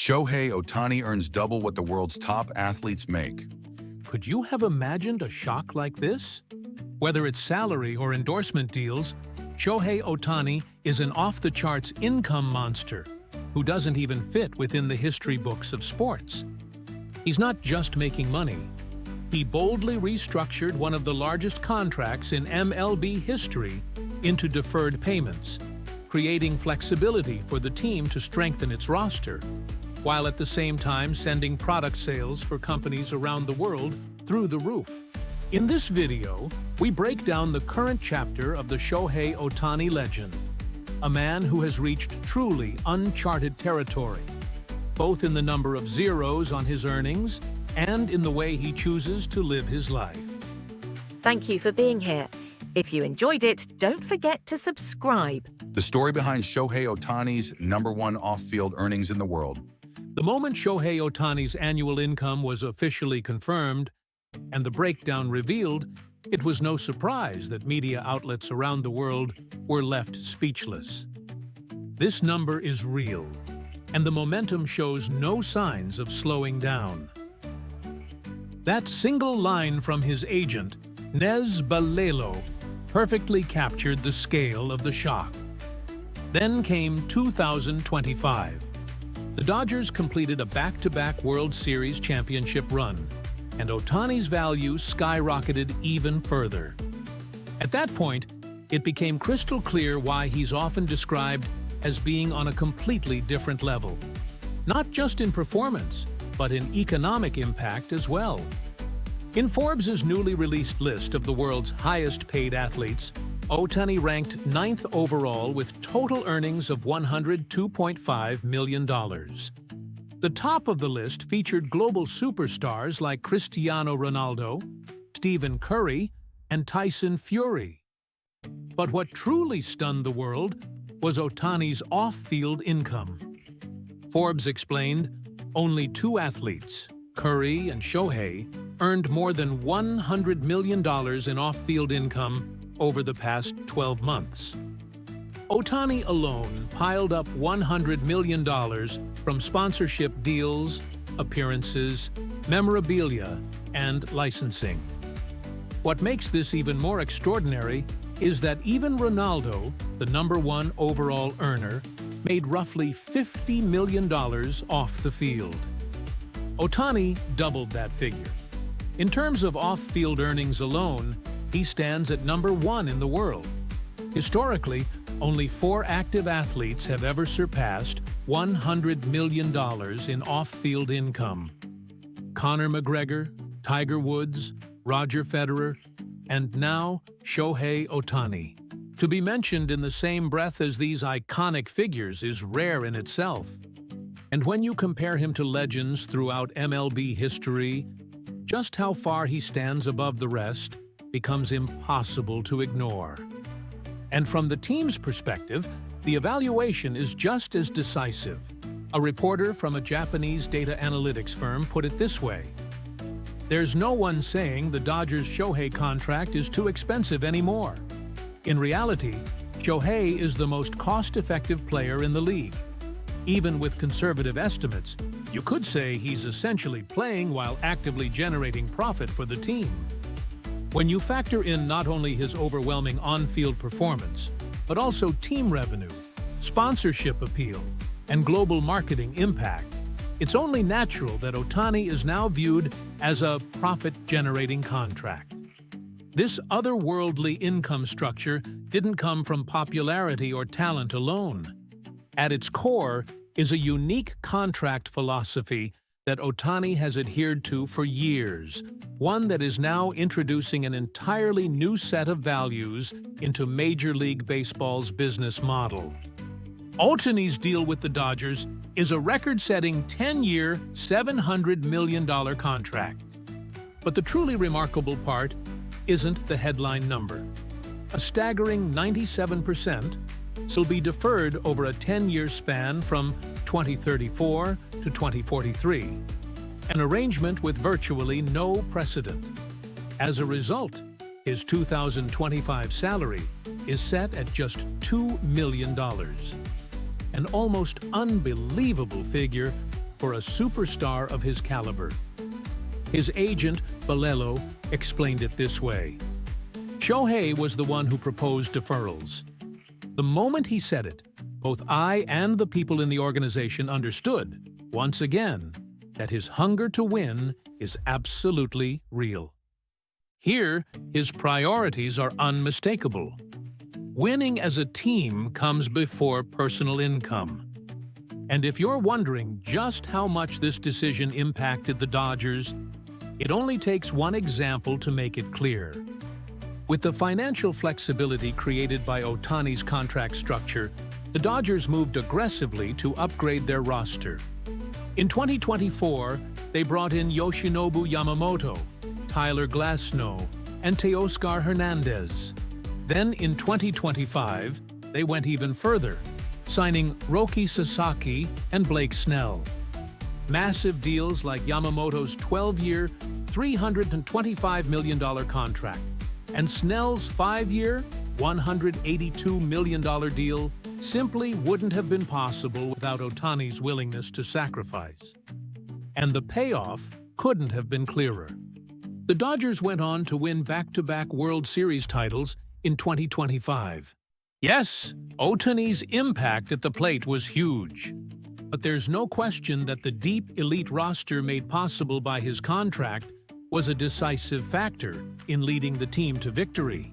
Shohei Ohtani earns double what the world's top athletes make. Could you have imagined a shock like this? Whether it's salary or endorsement deals, Shohei Ohtani is an off-the-charts income monster who doesn't even fit within the history books of sports. He's not just making money. He boldly restructured one of the largest contracts in MLB history into deferred payments, creating flexibility for the team to strengthen its roster, while at the same time sending product sales for companies around the world through the roof. In this video, we break down the current chapter of the Shohei Ohtani legend, a man who has reached truly uncharted territory, both in the number of zeros on his earnings and in the way he chooses to live his life. Thank you for being here. If you enjoyed it, don't forget to subscribe. The story behind Shohei Ohtani's #1 off-field earnings in the world. The moment Shohei Ohtani's annual income was officially confirmed and the breakdown revealed, it was no surprise that media outlets around the world were left speechless. This number is real, and the momentum shows no signs of slowing down. That single line from his agent, Nez Balelo, perfectly captured the scale of the shock. Then came 2025. The Dodgers completed a back-to-back World Series championship run, and Ohtani's value skyrocketed even further. At that point, it became crystal clear why he's often described as being on a completely different level. Not just in performance, but in economic impact as well. In Forbes' newly released list of the world's highest-paid athletes, Ohtani ranked 9th overall with total earnings of $102.5 million. The top of the list featured global superstars like Cristiano Ronaldo, Stephen Curry, and Tyson Fury. But what truly stunned the world was Ohtani's off-field income. Forbes explained, only two athletes, Curry and Shohei, earned more than $100 million in off-field income over the past 12 months. Ohtani alone piled up $100 million from sponsorship deals, appearances, memorabilia, and licensing. What makes this even more extraordinary is that even Ronaldo, the #1 overall earner, made roughly $50 million off the field. Ohtani doubled that figure. In terms of off-field earnings alone, he stands at #1 in the world. Historically, only 4 active athletes have ever surpassed $100 million in off-field income: Conor McGregor, Tiger Woods, Roger Federer, and now Shohei Ohtani. To be mentioned in the same breath as these iconic figures is rare in itself. And when you compare him to legends throughout MLB history, just how far he stands above the rest becomes impossible to ignore. And from the team's perspective, the evaluation is just as decisive. A reporter from a Japanese data analytics firm put it this way: "There's no one saying the Dodgers' Shohei contract is too expensive anymore. In reality, Shohei is the most cost-effective player in the league. Even with conservative estimates, you could say he's essentially playing while actively generating profit for the team." When you factor in not only his overwhelming on-field performance, but also team revenue, sponsorship appeal, and global marketing impact, it's only natural that Ohtani is now viewed as a profit-generating contract. This otherworldly income structure didn't come from popularity or talent alone. At its core is a unique contract philosophy that Ohtani has adhered to for years, one that is now introducing an entirely new set of values into Major League Baseball's business model. Ohtani's deal with the Dodgers is a record-setting 10-year, $700 million contract. But the truly remarkable part isn't the headline number. A staggering 97% will be deferred over a 10-year span from 2034 to 2043, an arrangement with virtually no precedent. As a result, his 2025 salary is set at just $2 million, an almost unbelievable figure for a superstar of his caliber. His agent, Balelo, explained it this way. Shohei was the one who proposed deferrals. The moment he said it, both I and the people in the organization understood, once again, that his hunger to win is absolutely real. Here, his priorities are unmistakable. Winning as a team comes before personal income. And if you're wondering just how much this decision impacted the Dodgers, it only takes one example to make it clear. With the financial flexibility created by Ohtani's contract structure, the Dodgers moved aggressively to upgrade their roster. In 2024, they brought in Yoshinobu Yamamoto, Tyler Glasnow, and Teoscar Hernandez. Then in 2025, they went even further, signing Roki Sasaki and Blake Snell. Massive deals like Yamamoto's 12-year, $325 million contract and Snell's 5-year, $182 million deal simply wouldn't have been possible without Ohtani's willingness to sacrifice. And the payoff couldn't have been clearer. The Dodgers went on to win back-to-back World Series titles in 2025. Yes, Ohtani's impact at the plate was huge. But there's no question that the deep elite roster made possible by his contract was a decisive factor in leading the team to victory.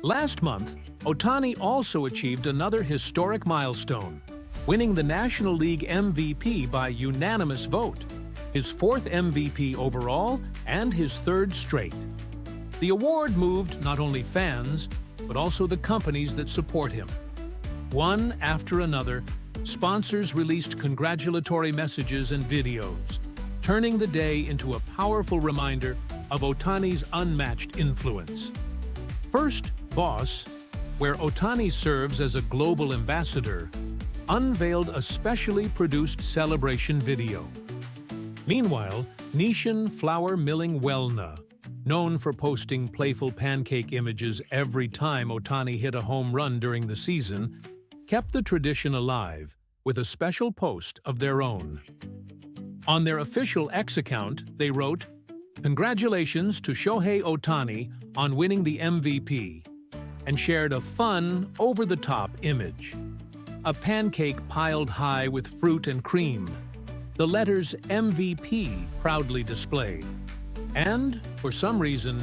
Last month, Ohtani also achieved another historic milestone, winning the National League MVP by unanimous vote, his 4th MVP overall and his 3rd straight. The award moved not only fans, but also the companies that support him. One after another, sponsors released congratulatory messages and videos, turning the day into a powerful reminder of Ohtani's unmatched influence. First, Boss, where Ohtani serves as a global ambassador, unveiled a specially produced celebration video. Meanwhile, Nishan Flour Milling Wellna, known for posting playful pancake images every time Ohtani hit a home run during the season, kept the tradition alive with a special post of their own. On their official X account, they wrote, "Congratulations to Shohei Ohtani on winning the MVP," and shared a fun, over-the-top image. A pancake piled high with fruit and cream, the letters MVP proudly displayed. And, for some reason,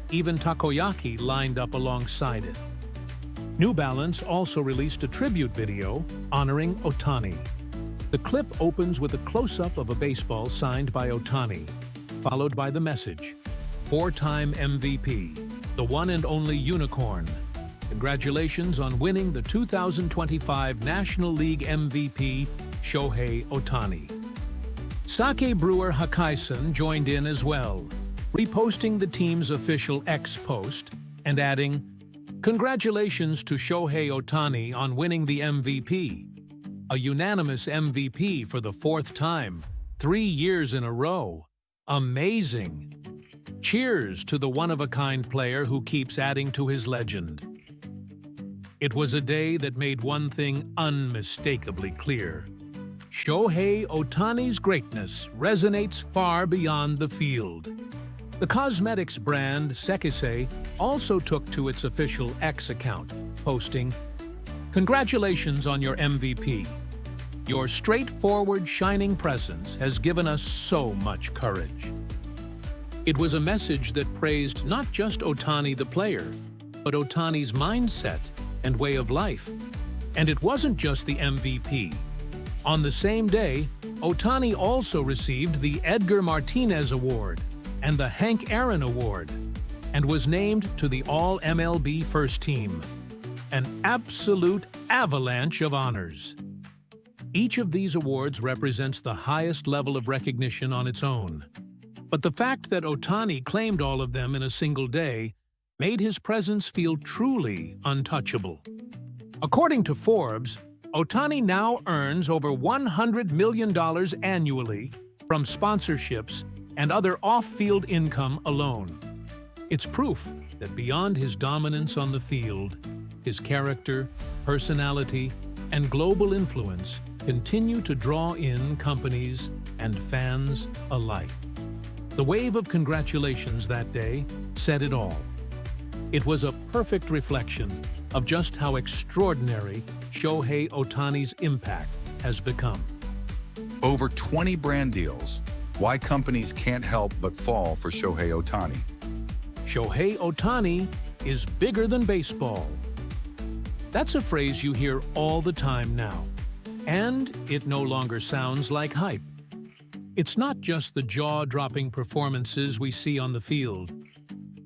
even takoyaki lined up alongside it. New Balance also released a tribute video honoring Ohtani. The clip opens with a close-up of a baseball signed by Ohtani, followed by the message, "4-time MVP, the one and only unicorn. Congratulations on winning the 2025 National League MVP, Shohei Ohtani." Sake brewer Hakaisan joined in as well, reposting the team's official X post and adding, "Congratulations to Shohei Ohtani on winning the MVP. A unanimous MVP for the 4th time, 3 years in a row. Amazing. Cheers to the one-of-a-kind player who keeps adding to his legend." It was a day that made one thing unmistakably clear. Shohei Ohtani's greatness resonates far beyond the field. The cosmetics brand Sekisei also took to its official X account, posting, "Congratulations on your MVP. Your straightforward, shining presence has given us so much courage." It was a message that praised not just Ohtani the player, but Ohtani's mindset and way of life. And it wasn't just the MVP. On the same day, Ohtani also received the Edgar Martinez Award and the Hank Aaron Award, and was named to the All-MLB First Team. An absolute avalanche of honors. Each of these awards represents the highest level of recognition on its own. But the fact that Ohtani claimed all of them in a single day made his presence feel truly untouchable. According to Forbes, Ohtani now earns over $100 million annually from sponsorships and other off-field income alone. It's proof that beyond his dominance on the field, his character, personality, and global influence, continue to draw in companies and fans alike. The wave of congratulations that day said it all. It was a perfect reflection of just how extraordinary Shohei Ohtani's impact has become. Over 20 brand deals. Why companies can't help but fall for Shohei Ohtani. Shohei Ohtani is bigger than baseball. That's a phrase you hear all the time now, and it no longer sounds like hype. It's not just the jaw-dropping performances we see on the field.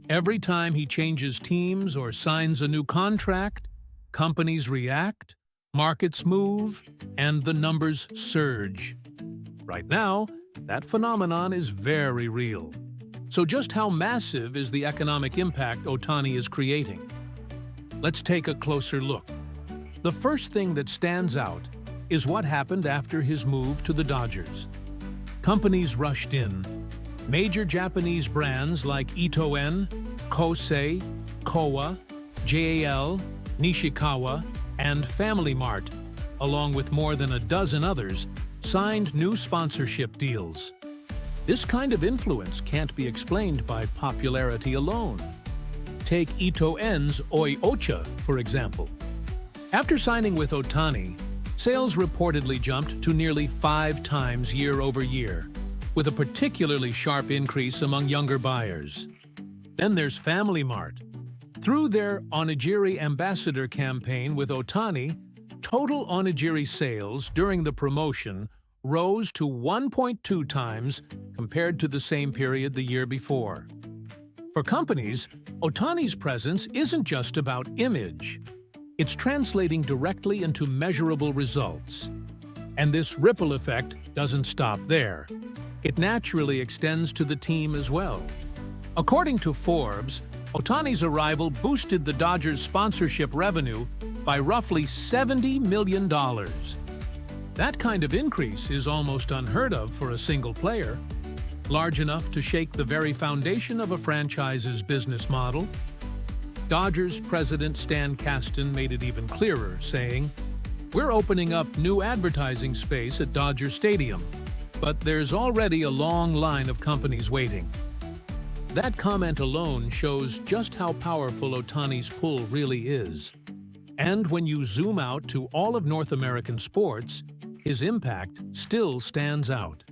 Every time he changes teams or signs a new contract, companies react, markets move, and the numbers surge. Right now, that phenomenon is very real. So just how massive is the economic impact Ohtani is creating? Let's take a closer look. The first thing that stands out is what happened after his move to the Dodgers. Companies rushed in. Major Japanese brands like Ito-En, Kosei, Kowa, JAL, Nishikawa, and Family Mart, along with more than a dozen others, signed new sponsorship deals. This kind of influence can't be explained by popularity alone. Take Ito-En's Oi Ocha, for example. After signing with Ohtani, sales reportedly jumped to nearly 5 times year over year, with a particularly sharp increase among younger buyers. Then there's Family Mart. Through their Onigiri Ambassador campaign with Ohtani, total onigiri sales during the promotion rose to 1.2 times compared to the same period the year before. For companies, Ohtani's presence isn't just about image. It's translating directly into measurable results. And this ripple effect doesn't stop there. It naturally extends to the team as well. According to Forbes, Ohtani's arrival boosted the Dodgers' sponsorship revenue by roughly $70 million. That kind of increase is almost unheard of for a single player, large enough to shake the very foundation of a franchise's business model. Dodgers president Stan Kasten made it even clearer, saying, "We're opening up new advertising space at Dodger Stadium, but there's already a long line of companies waiting." That comment alone shows just how powerful Ohtani's pull really is. And when you zoom out to all of North American sports, his impact still stands out.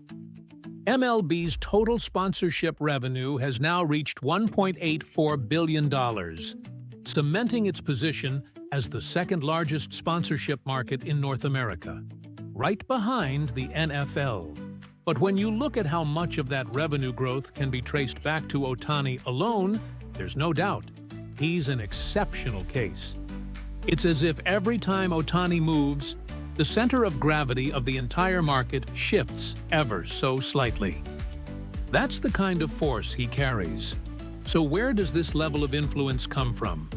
MLB's total sponsorship revenue has now reached $1.84 billion, cementing its position as the second-largest sponsorship market in North America, right behind the NFL. But when you look at how much of that revenue growth can be traced back to Ohtani alone, there's no doubt he's an exceptional case. It's as if every time Ohtani moves, the center of gravity of the entire market shifts ever so slightly. That's the kind of force he carries. So where does this level of influence come from?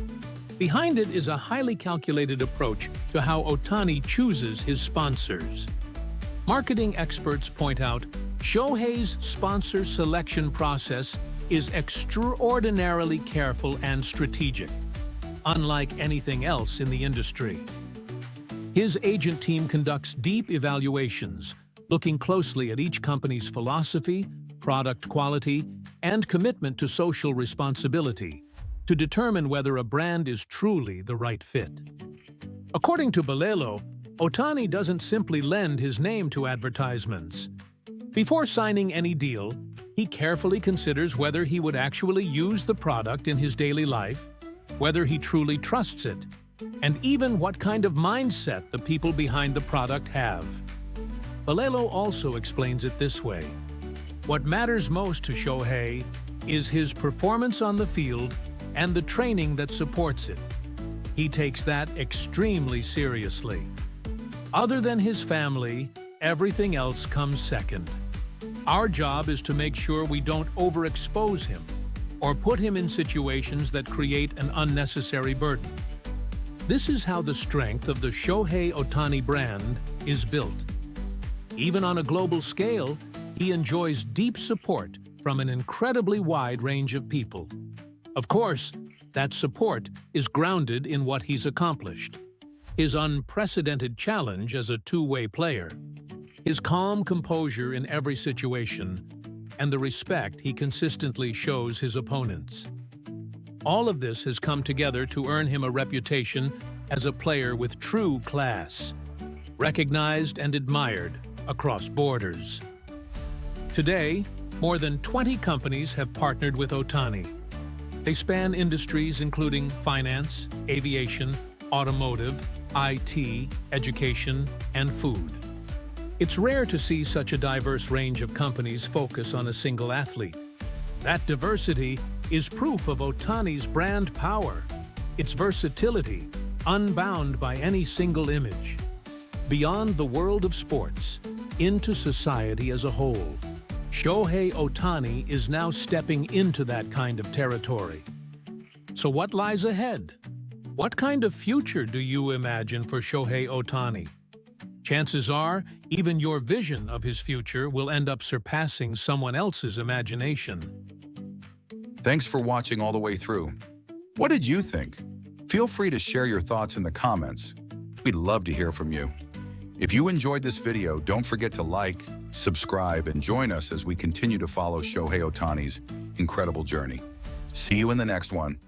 Behind it is a highly calculated approach to how Ohtani chooses his sponsors. Marketing experts point out Shohei's sponsor selection process is extraordinarily careful and strategic, unlike anything else in the industry. His agent team conducts deep evaluations, looking closely at each company's philosophy, product quality, and commitment to social responsibility to determine whether a brand is truly the right fit. According to Balelo, Ohtani doesn't simply lend his name to advertisements. Before signing any deal, he carefully considers whether he would actually use the product in his daily life, whether he truly trusts it, and even what kind of mindset the people behind the product have. Balelo also explains it this way: what matters most to Shohei is his performance on the field and the training that supports it. He takes that extremely seriously. Other than his family, everything else comes second. Our job is to make sure we don't overexpose him or put him in situations that create an unnecessary burden. This is how the strength of the Shohei Ohtani brand is built. Even on a global scale, he enjoys deep support from an incredibly wide range of people. Of course, that support is grounded in what he's accomplished. his unprecedented challenge as a two-way player, his calm composure in every situation, and the respect he consistently shows his opponents. All of this has come together to earn him a reputation as a player with true class, recognized and admired across borders. Today, more than 20 companies have partnered with Ohtani. They span industries including finance, aviation, automotive, IT, education, and food. It's rare to see such a diverse range of companies focus on a single athlete. That diversity is proof of Ohtani's brand power, its versatility, unbound by any single image. Beyond the world of sports, into society as a whole, Shohei Ohtani is now stepping into that kind of territory. So what lies ahead? What kind of future do you imagine for Shohei Ohtani? Chances are, even your vision of his future will end up surpassing someone else's imagination. Thanks for watching all the way through. What did you think? Feel free to share your thoughts in the comments. We'd love to hear from you. If you enjoyed this video, don't forget to like, subscribe, and join us as we continue to follow Shohei Ohtani's incredible journey. See you in the next one.